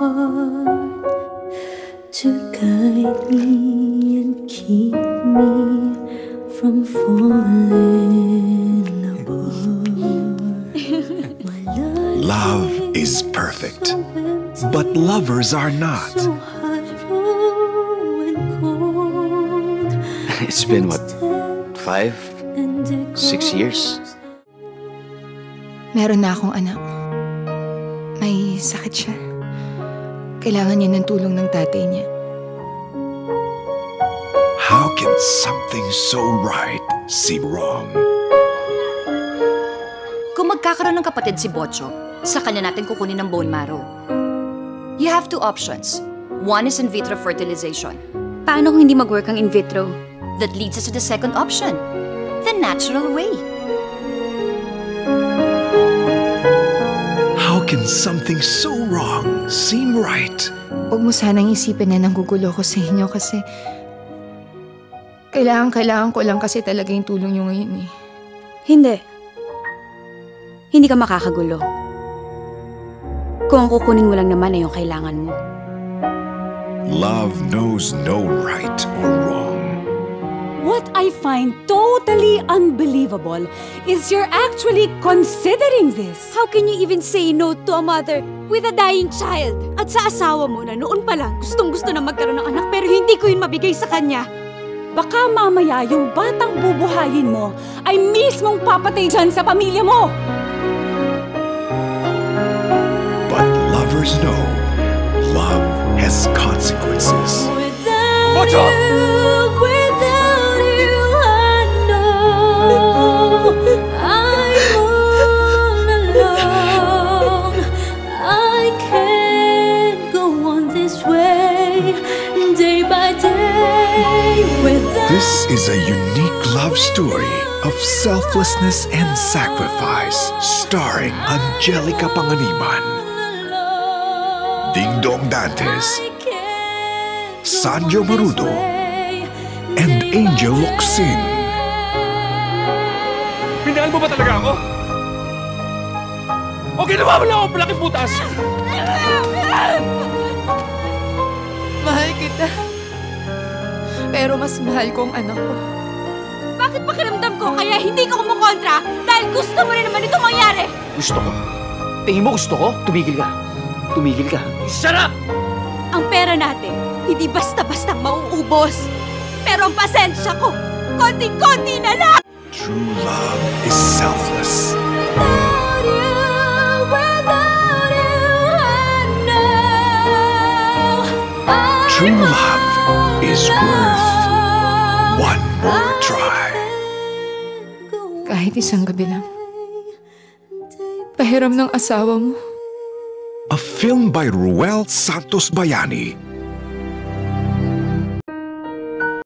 heart to guide me and keep me from falling apart. Love is perfect, but lovers are not. It's been what, 5, 6 years? Meron na akong anak. May sakit siya. Kailangan niya ng tulong ng tatay niya. How can something so right seem wrong? Kung magkakaroon ng kapatid si Bocho, sa kanya natin kukunin ng bone marrow. You have 2 options. One is in vitro fertilization. Paano kung hindi mag-work ang in vitro? That leads us to the second option, the natural way. How can something so wrong seem right? Huwag mo sanang isipin na nanggugulo ko sa inyo kasi kailangan ko lang kasi talaga yung tulong nyo ngayon eh. Hindi. Hindi ka makakagulo. Kung ang kukunin mo lang naman ay yung kailangan mo. Love knows no right or wrong. What I find totally unbelievable is you're actually considering this. How can you even say no to a mother with a dying child? At sa asawa mo na noon pa lang gustong-gusto na magkaroon ng anak pero hindi ko yun mabigay sa kanya. Baka mamaya yung batang bubuhayin mo ay mismong papatay dyan sa pamilya mo. But lovers know love has consequences. Bocho! Without you, I know I'm all alone. I can't go on this way, day by day. This is a unique love story of selflessness and sacrifice, starring Angelica Panganiban, Ding Dong Dantes, Sanjo Marudo, and Angel Locsin. Minahal mo ba talaga ako? O ginawa mo lang ako palaking butas? Mahal kita. Pero mas mahal ko ang anak ko. Bakit pakiramdam ko kaya hindi ko kumukontra dahil gusto mo rin naman ito mangyari? Gusto ko. Tingin mo gusto ko? Tumigil ka. Tumigil ka. Shut up! Ang pera natin, hindi basta-bastang mauubos. Pero ang pasensya ko, konting-konti na lang! True love is selfless. True love is worth one more try. Kahit isang gabi lang. Pahiram ng asawa mo. A film by Ruel Santos Bayani,